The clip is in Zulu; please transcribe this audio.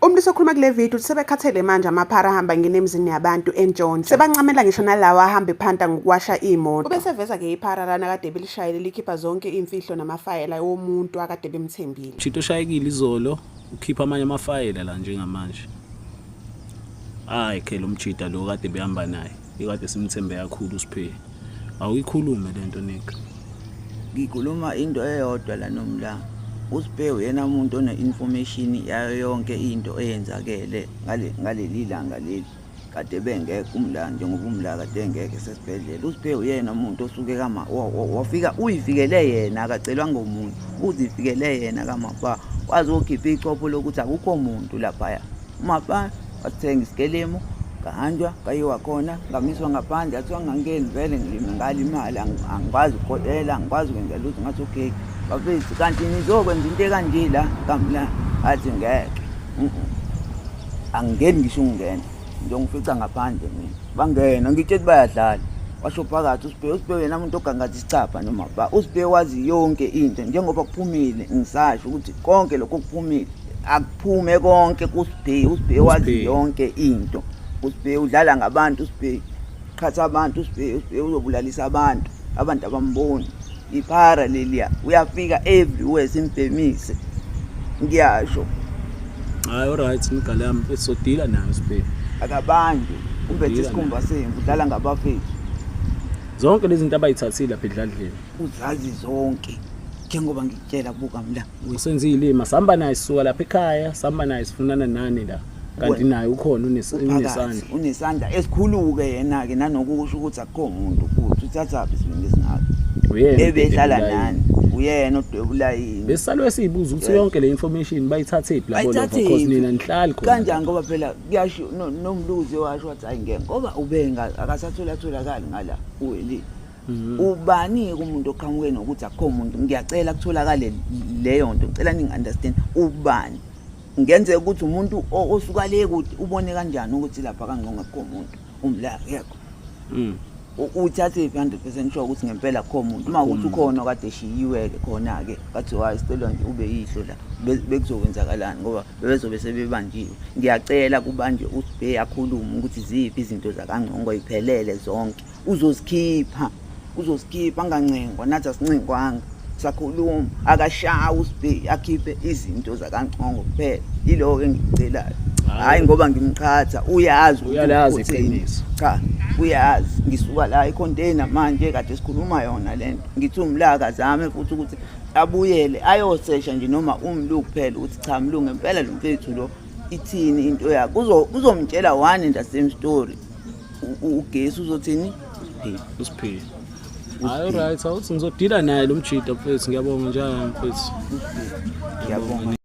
Umlisi okhuluma kule video uthi sebekhathele manje amaphara ahamba ngene emzini yabantu eNtshontsho. Sebancamela ngisho nalawa ahamba ephanta ngokuwasha imoto. Ubeseveza-ke iphara lana kade belishayile likhipha zonke imfihlo namafayela womuntu akade bemthembile. Shito ushayekile izolo ukhipha amanye amafayela la njengamanje. Hayi ke lo mchita lo kade behamba naye. Ikade simthembe kakhulu uSiphe. Awuyikhulume lento nika. Ngikhuluma into eyodwa la nomla. uSiphe uyena umuntu one information yayo yonke into eyenzakele ngaleli langa leli kade bengeke umlanje ngoba umla kade engeke sesibhedlela. uSiphe uyena umuntu osuke kama wafika uyifikele yena akacelwa ngomuntu uzifikele yena kama ba kwazi ukukhipha ichopho lokuthi akukho umuntu lapha umapa wathenga isikelemo kahanjwa kayiwa khona ngamiswa ngaphandle athiwa ngangeni vele ngilime ngalimali angikwazi ukholela angikwazi ukwenza lutho ngathi okay bafethu kanti nizokwenza into ekanje la kamla athi ngeke angeni ngisho ungena njengofica ngaphandle mina bangena ngitshela bayadlala washo phakathi uSiphe yena umuntu ogangathi isicapha noma ba uSiphe wazi yonke into njengoba kuphumile ngisasho ukuthi konke lokho kuphumile akuphume konke kuSiphe wazi yonke into. uSiphe udlala ngabantu uSiphe qhatha abantu uSiphe uzobulalisa abantu abamboni iphara leliya uyafika everywhere simpemise ngiyasho. Hayi alright ngigala yami esodila nayo uSiphe akabantu ubethe isikhumba semvu udlala ngabafethu zonke lezi zinto abayithathile lapha edladleni uzazi zonke njengoba ngikutshela buka mla usenze ilima sihamba naye sisuka lapha ekhaya sihamba naye sifunana nani la kanti naye ukhona unesandla esikhuluke yena ke nanokusho ukuthi akukho umuntu futhi uthathaphi isibindi singaka uyena ebehlala nani uyena odwebula yini besalwe siyibuza ukuthi yonke le information bayithathe lapho because nina nihlali khona kanjani ngoba phela kuyasho nomluzi washo wathi hayi ngeke ngoba ubenga akasatholakali ngala uweli ubani umuntu oqhamuke nokuthi akukho umuntu ngiyacela kutholakale leyo nto ngicela ningi understand ubani ngenzeka ukuthi umuntu osuka le kude ubone kanjani ukuthi lapha kangongakho umuntu umla yakho uthathe 100% sure ukuthi ngempela akho umuntu uma ukuthi ukhona kade eshiyiwe ke khona ke bathi hayi sicela nje ube yihlo la bekuzokwenzakalani ngoba bebezobe sebebanjiwe. Ngiyacela kubanje uSiphe akhuluma ukuthi ziphi izinto zakangqongo iphelele zonke uzozikhipha angancengwa nathi asincengwanga sakhuluma akashaya uSiphe akhiphe izinto zakangqongo kuphela yilo ke ngicelayo hayi ngoba ngimqhatha uyazi iqiniso cha uyazi ngisuka la econtainer manje kade sikhuluma yona lento ngithi umlaka zame futhi ukuthi abuyele ayosesha nje noma umlu kuphela ukuthi cha mlungu ngempela lo mfethu lo ithini into yakho uzomtshela one and the same story ugesi uzothini uSiphe. Hayi right awuthi ngizodila naye lo mjida mfethu ngiyabonga njalo mfethu ngiyabonga.